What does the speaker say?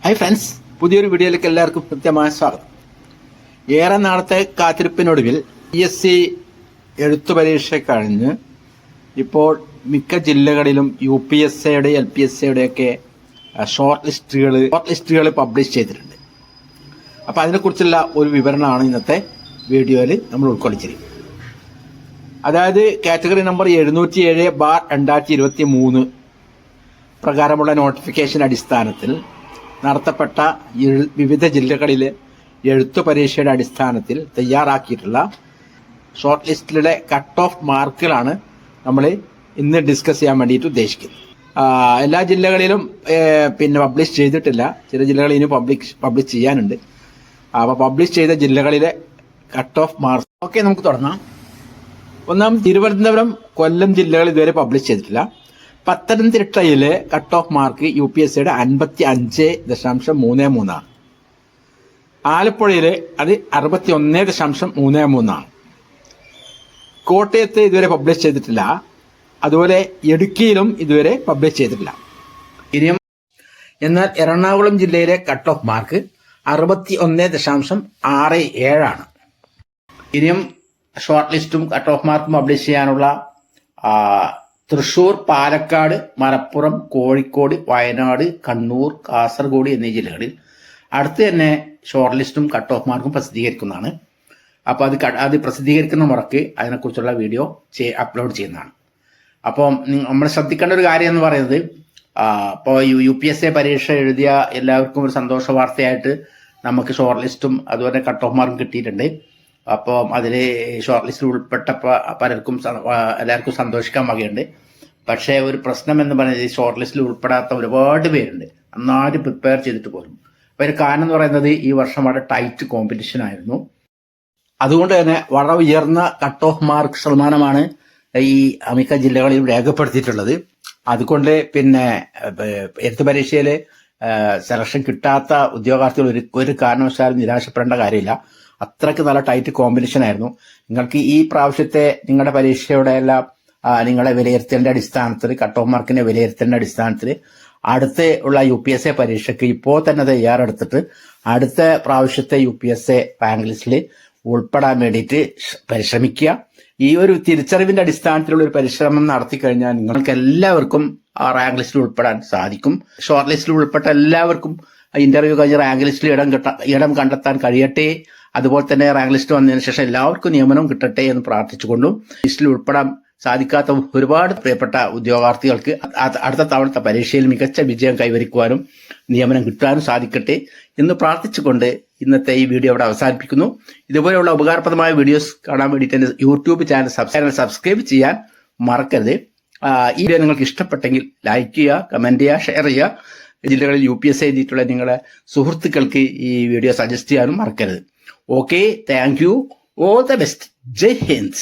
Hi friends, പുതിയൊരു വീഡിയോയിലേക്ക് എല്ലാവർക്കും കൃത്യമായ സ്വാഗതം. ഏറെ നാളത്തെ കാത്തിരിപ്പിനൊടുവിൽ PSC എഴുത്തു പരീക്ഷ കഴിഞ്ഞ് ഇപ്പോൾ മിക്ക ജില്ലകളിലും UPSCയുടെ LPSCയുടെയൊക്കെ ഷോർട്ട് ലിസ്റ്റുകൾ പബ്ലിഷ് ചെയ്തിട്ടുണ്ട്. അപ്പോൾ അതിനെക്കുറിച്ചുള്ള ഒരു വിവരണമാണ് ഇന്നത്തെ വീഡിയോയിൽ നമ്മൾ ഉൾക്കൊള്ളിച്ചിരിക്കുന്നത്. അതായത് കാറ്റഗറി നമ്പർ 707/2023 പ്രകാരമുള്ള നോട്ടിഫിക്കേഷൻ അടിസ്ഥാനത്തിൽ നടത്തപ്പെട്ട വിവിധ ജില്ലകളിലെ എഴുത്തു പരീക്ഷയുടെ അടിസ്ഥാനത്തിൽ തയ്യാറാക്കിയിട്ടുള്ള ഷോർട്ട് ലിസ്റ്റിലെ കട്ട് ഓഫ് മാർക്കുകളാണ് നമ്മൾ ഇന്ന് ഡിസ്കസ് ചെയ്യാൻ വേണ്ടിയിട്ട് ഉദ്ദേശിക്കുന്നത്. എല്ലാ ജില്ലകളിലും പബ്ലിഷ് ചെയ്തിട്ടില്ല. ചില ജില്ലകളിൽ ഇനി പബ്ലിഷ് ചെയ്യാനുണ്ട്. അപ്പോൾ പബ്ലിഷ് ചെയ്ത ജില്ലകളിലെ കട്ട് ഓഫ് മാർക്ക് ഓക്കെ, നമുക്ക് തുടങ്ങാം. ഒന്നാം തിരുവനന്തപുരം, കൊല്ലം ജില്ലകൾ ഇതുവരെ പബ്ലിഷ് ചെയ്തിട്ടില്ല. പത്തനംതിട്ടയിലെ കട്ട് ഓഫ് മാർക്ക് UPSCയുടെ 55.33 ആണ്. ആലപ്പുഴയിൽ അത് 61.33 ആണ്. കോട്ടയത്ത് ഇതുവരെ പബ്ലിഷ് ചെയ്തിട്ടില്ല. അതുപോലെ ഇടുക്കിയിലും ഇതുവരെ പബ്ലിഷ് ചെയ്തിട്ടില്ല. ഇനിയും എന്നാൽ എറണാകുളം ജില്ലയിലെ കട്ട് ഓഫ് മാർക്ക് 61.67 ആണ്. ഇനിയും ഷോർട്ട് ലിസ്റ്റും കട്ട് ഓഫ് മാർക്കും പബ്ലിഷ് ചെയ്യാനുള്ള തൃശൂർ, പാലക്കാട്, മലപ്പുറം, കോഴിക്കോട്, വയനാട്, കണ്ണൂർ, കാസർഗോഡ് എന്നീ ജില്ലകളിൽ അടുത്ത് തന്നെ ഷോർട്ട് ലിസ്റ്റും കട്ട് ഓഫ് മാർക്കും പ്രസിദ്ധീകരിക്കുന്നതാണ്. അപ്പോൾ അത് പ്രസിദ്ധീകരിക്കുന്ന മുറയ്ക്ക് അതിനെക്കുറിച്ചുള്ള വീഡിയോ അപ്ലോഡ് ചെയ്യുന്നതാണ്. അപ്പോൾ നമ്മൾ ശ്രദ്ധിക്കേണ്ട ഒരു കാര്യം എന്ന് പറയുന്നത്, ഇപ്പോൾ UPSC പരീക്ഷ എഴുതിയ എല്ലാവർക്കും ഒരു സന്തോഷ വാർത്തയായിട്ട് നമുക്ക് ഷോർട്ട് ലിസ്റ്റും അതുപോലെ കട്ട് ഓഫ് മാർക്കും കിട്ടിയിട്ടുണ്ട്. അപ്പോൾ അതിൽ ഷോർട്ട് ലിസ്റ്റിൽ ഉൾപ്പെട്ട എല്ലാവർക്കും സന്തോഷിക്കാൻ വകയുണ്ട്. പക്ഷേ ഒരു പ്രശ്നം എന്ന് പറയുന്നത്, ഈ ഷോർട്ട് ലിസ്റ്റിൽ ഉൾപ്പെടാത്ത ഒരുപാട് പേരുണ്ട്, നന്നായിട്ട് പ്രിപ്പയർ ചെയ്തിട്ട് പോലും. അപ്പോൾ അതിന് കാരണം എന്ന് പറയുന്നത്, ഈ വർഷം വളരെ ടൈറ്റ് കോമ്പറ്റീഷൻ ആയിരുന്നു. അതുകൊണ്ട് തന്നെ വളരെ ഉയർന്ന കട്ട് ഓഫ് മാർക്ക് ശതമാനമാണ് ഈ മിക്ക ജില്ലകളിലും രേഖപ്പെടുത്തിയിട്ടുള്ളത്. അതുകൊണ്ട് എഴുത്ത് പരീക്ഷയിൽ സെലക്ഷൻ കിട്ടാത്ത ഉദ്യോഗാർത്ഥികൾ ഒരു കാരണവശാലും നിരാശപ്പെടേണ്ട കാര്യമില്ല. അത്രയ്ക്ക് നല്ല ടൈറ്റ് കോമ്പറ്റീഷൻ ആയിരുന്നു. നിങ്ങൾക്ക് ഈ പ്രാവശ്യത്തെ നിങ്ങളുടെ പരീക്ഷയുടെ എല്ലാം നിങ്ങളെ വിലയിരുത്തലിന്റെ അടിസ്ഥാനത്തിൽ, കട്ട് ഓഫ് മാർക്കിന്റെ വിലയിരുത്തലിന്റെ അടിസ്ഥാനത്തിൽ അടുത്ത ഉള്ള UPSC പരീക്ഷയ്ക്ക് ഇപ്പോൾ തന്നെ തയ്യാറെടുത്തിട്ട് അടുത്ത പ്രാവശ്യത്തെ UPSC റാങ്ക് ലിസ്റ്റിൽ ഉൾപ്പെടാൻ വേണ്ടിയിട്ട് പരിശ്രമിക്കുക. ഈ ഒരു തിരിച്ചറിവിന്റെ അടിസ്ഥാനത്തിലുള്ള ഒരു പരിശ്രമം നടത്തി കഴിഞ്ഞാൽ നിങ്ങൾക്ക് എല്ലാവർക്കും ആ റാങ്ക് ലിസ്റ്റിൽ ഉൾപ്പെടാൻ സാധിക്കും. ഷോർട്ട് ലിസ്റ്റിൽ ഉൾപ്പെട്ട എല്ലാവർക്കും ഇന്റർവ്യൂ കഴിഞ്ഞ് റാങ്ക് ലിസ്റ്റിൽ ഇടം കണ്ടെത്താൻ കഴിയട്ടെ. അതുപോലെ തന്നെ റാങ്ക് ലിസ്റ്റ് വന്നതിന് ശേഷം എല്ലാവർക്കും നിയമനം കിട്ടട്ടെ എന്ന് പ്രാർത്ഥിച്ചുകൊണ്ടും, ലിസ്റ്റിൽ ഉൾപ്പെടാൻ സാധിക്കാത്ത ഒരുപാട് പ്രിയപ്പെട്ട ഉദ്യോഗാർത്ഥികൾക്ക് അടുത്ത തവണത്തെ പരീക്ഷയിൽ മികച്ച വിജയം കൈവരിക്കുവാനും നിയമനം കിട്ടാനും സാധിക്കട്ടെ എന്ന് പ്രാർത്ഥിച്ചുകൊണ്ട് ഇന്നത്തെ ഈ വീഡിയോ ഇവിടെ അവസാനിപ്പിക്കുന്നു. ഇതുപോലെയുള്ള ഉപകാരപ്രദമായ വീഡിയോസ് കാണാൻ വേണ്ടിയിട്ട് എൻ്റെ യൂട്യൂബ് ചാനൽ സബ്സ്ക്രൈബ് ചെയ്യാൻ മറക്കരുത്. ഈ വീഡിയോ നിങ്ങൾക്ക് ഇഷ്ടപ്പെട്ടെങ്കിൽ ലൈക്ക് ചെയ്യുക, കമന്റ് ചെയ്യുക, ഷെയർ ചെയ്യുക. ജില്ലകളിൽ UPSC എഴുതിയിട്ടുള്ള നിങ്ങളുടെ സുഹൃത്തുക്കൾക്ക് ഈ വീഡിയോ സജസ്റ്റ് ചെയ്യാനും മറക്കരുത്. Okay, thank you. All the best. Jai Hind.